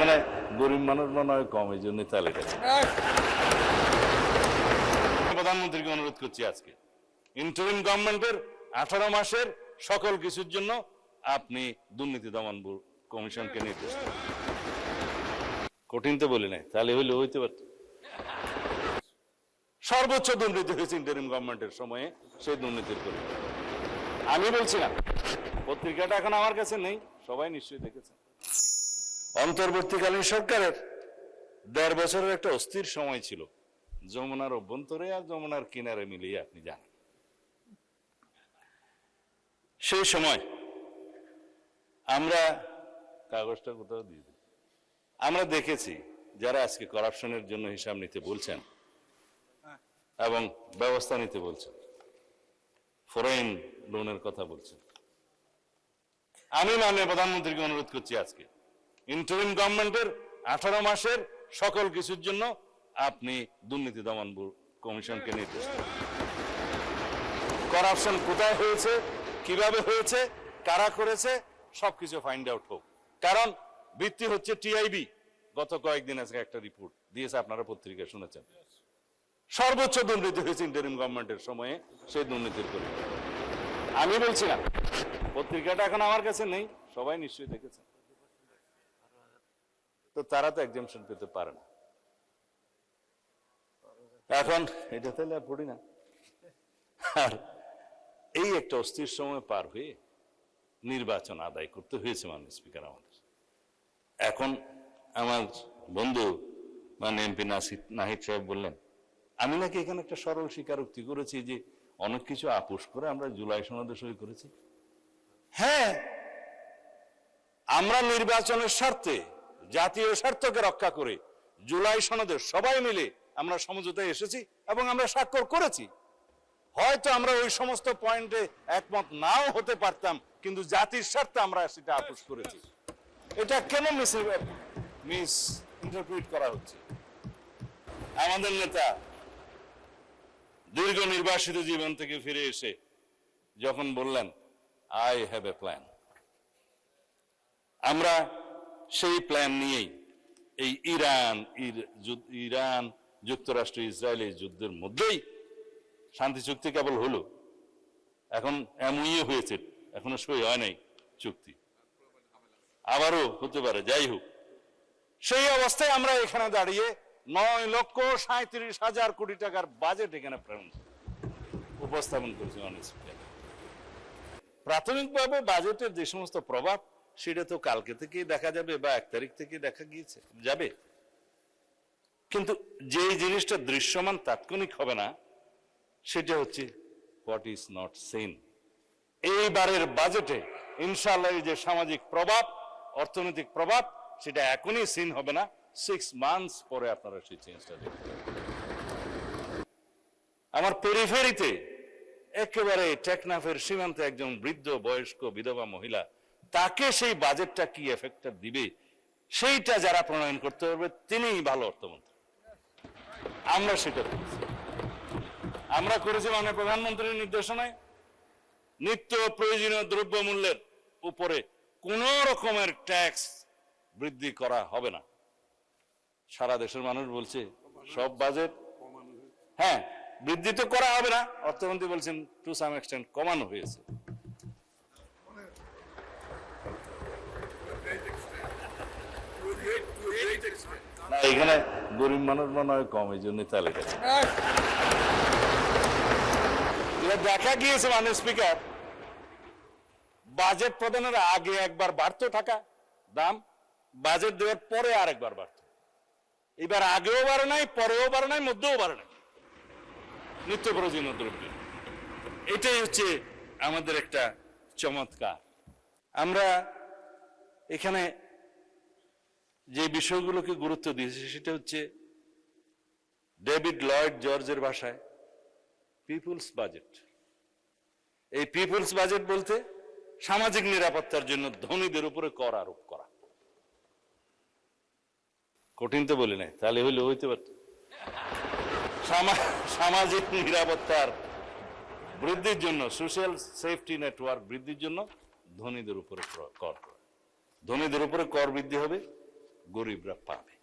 এখানে গরিব মানুষ মনে হয় কম, এই জন্য তালিকা। প্রধানমন্ত্রীকে অনুরোধ করছি আজকে ইন্টারিম গভর্নমেন্টের 18 মাসের সকল কিছুর জন্য আপনি দুর্নীতি দমন কমিশনকে নির্দেশ দেন। কঠিন তো বলি নাই, তাহলে হইলে হইতে পারত। সর্বোচ্চ দুর্নীতি হয়েছে ইন্টারিম গভর্নমেন্টের সময়ে, সেই দুর্নীতির করে আমি বলছি না, পত্রিকাটা এখন আমার কাছে নেই, সবাই নিশ্চয়ই দেখেছেন। অন্তর্বর্তীকালীন সরকারের 1.5 বছরের একটা অস্থির সময় ছিল, যমুনার অভ্যন্তরে আর যমুনার কিনারে মিলিয়ে আপনি জানেন। সেই সময় আমরা কাগজটা কোথাও দিয়ে দিই, আমরা দেখেছি যারা আজকে করাপশনের জন্য হিসাব নিতে বলছেন এবং ব্যবস্থা নিতে বলছেন, ফরেন লোনের কথা বলছেন, আমি মাননীয় প্রধানমন্ত্রীকে অনুরোধ করছি আজকে ইন্টারিম গভর্নমেন্টের 18 মাসের সকল কিছুর জন্য আপনি দুর্নীতি দমন কমিশনকে নির্দেশ দেন। করাপশন কোথায় হয়েছে, কিভাবে হয়েছে, কারা করেছে, সবকিছু ফাইন্ড আউট হোক। কারণ ভিত্তি হচ্ছে টিআইবি গত কয়েকদিন আজকে একটা রিপোর্ট দিয়েছে, আপনারা পত্রিকায় শুনেছেন। সর্বোচ্চ দুর্নীতি হয়েছে ইন্টারিম গভর্নমেন্টের সময়ে, সেই দুর্নীতির করে আমি বলছি না, পত্রিকাটা এখন আমার কাছে নেই, সবাই নিশ্চয়ই দেখেছেন। তো তারা তো এক্সামশন পেতে পারে না। এখন এটা তাহলে আর পড়ি না। আর এই একটা অস্থির সময় পার হয়ে নির্বাচন আদায় করতে হয়েছে মাননীয় স্পিকার আমাদের। এখন আমার বন্ধু মানে এমপি নাহিদ সাহেব বললেন আমি নাকি এখানে একটা সরল স্বীকারোক্তি করেছি যে অনেক কিছু আপোষ করে আমরা জুলাই সনদে সই করেছি। হ্যাঁ, আমরা নির্বাচনের স্বার্থে জাতীয় স্বার্থকে রক্ষা করে জুলাই সনদে সবাই মিলে আমরা সমঝোতায় এসেছি এবং আমরা স্বাক্ষর করেছি। হয়তো আমরা ওই সমস্ত পয়েন্টে একমত নাও হতে পারতাম, কিন্তু জাতির স্বার্থে আমরা সেটা আপোষ করেছি। এটা কেন মিস ইন্টারপ্রিট করা হচ্ছে? আমাদের নেতা দীর্ঘ নির্বাসিত জীবন থেকে ফিরে এসে যখন বললেন আই হ্যাভ এ প্ল্যান, আমরা সেই প্ল্যান নিয়েই এই ইরান যুক্তরাষ্ট্র ইসরায়েলের যুদ্ধের মধ্যেই শান্তি চুক্তি কেবল হলো, এখন এমইও হয়েছে, এখনো সই হয় নাই চুক্তি, আবারও হতে পারে, যাই হোক। সেই অবস্থায় আমরা এখানে দাঁড়িয়ে 9,37,000 কোটি টাকার বাজেট এখানে উপস্থাপন করেছি। প্রাথমিকভাবে বাজেটের যে সমস্ত প্রভাব সেটা তো কালকে থেকেই দেখা যাবে বা 1 তারিখ থেকে দেখা গিয়েছে যাবে, কিন্তু যে জিনিসটা দৃশ্যমান তাৎক্ষণিক হবে না সেটা হচ্ছে হোয়াট ইজ নট সিন। এইবারের বাজেটে ইনশাআল্লাহ যে সামাজিক প্রভাব, অর্থনৈতিক প্রভাব, সেটা এখনই সিন হবে না, 6 মান্থস পরে আপনারা সেই চেঞ্জটা দেখবেন। আমার পেরিফেরিতে একেবারে টেকনাফের সীমান্তে একজন বৃদ্ধ বয়স্ক বিধবা মহিলা, তাকে সেই বাজেটটা কি এফেক্ট দিবে সেইটা যারা প্রণয়ন করতে পারবে তিনিই ভালো অর্থমন্ত্রী। আমরা সেটা করেছি, আমরা করেছি মাননীয় প্রধানমন্ত্রীর নির্দেশনায় নিত্য প্রয়োজনীয় দ্রব্য মূল্যের উপরে কোন রকমের ট্যাক্স বৃদ্ধি করা হবে না। সারা দেশের মানুষ বলছে সব বাজেট, হ্যাঁ বৃদ্ধি তো করা হবে না, অর্থমন্ত্রী বলছেন টু সাম এক্সটেন্ট কমানো হয়েছে। এখানে গরিব মানুষ মনে হয় কম, এই জন্য তালিকা দেখা গিয়েছে। মাননীয় স্পিকার, বাজেট প্রদানের আগে একবার বাড়তো টাকা দাম, বাজেট দেওয়ার পরে আরেকবার বাড়তো। এবার আগেও বাড়ে নাই, পরেও বাড়ে নাই, মধ্যেও বাড়ে নাই নিত্য প্রয়োজনীয় দ্রব্য। এটাই হচ্ছে আমাদের একটা চমৎকার। আমরা এখানে যে বিষয়গুলোকে গুরুত্ব দিয়েছি সেটা হচ্ছে ডেভিড লয়েড জর্জের ভাষায় পিপুলস বাজেট। এই পিপুলস বাজেট বলতে সামাজিক নিরাপত্তার জন্য ধনীদের উপরে কর আরোপ করা। কঠিন তো বলি নাই, তাহলে হইলে হইতে পারত। সামাজিক নিরাপত্তার বৃদ্ধির জন্য, সোশ্যাল সেফটি নেটওয়ার্ক বৃদ্ধির জন্য ধনীদের উপরে কর, ধনীদের উপরে কর বৃদ্ধি হবে, গরিবরা পাবে।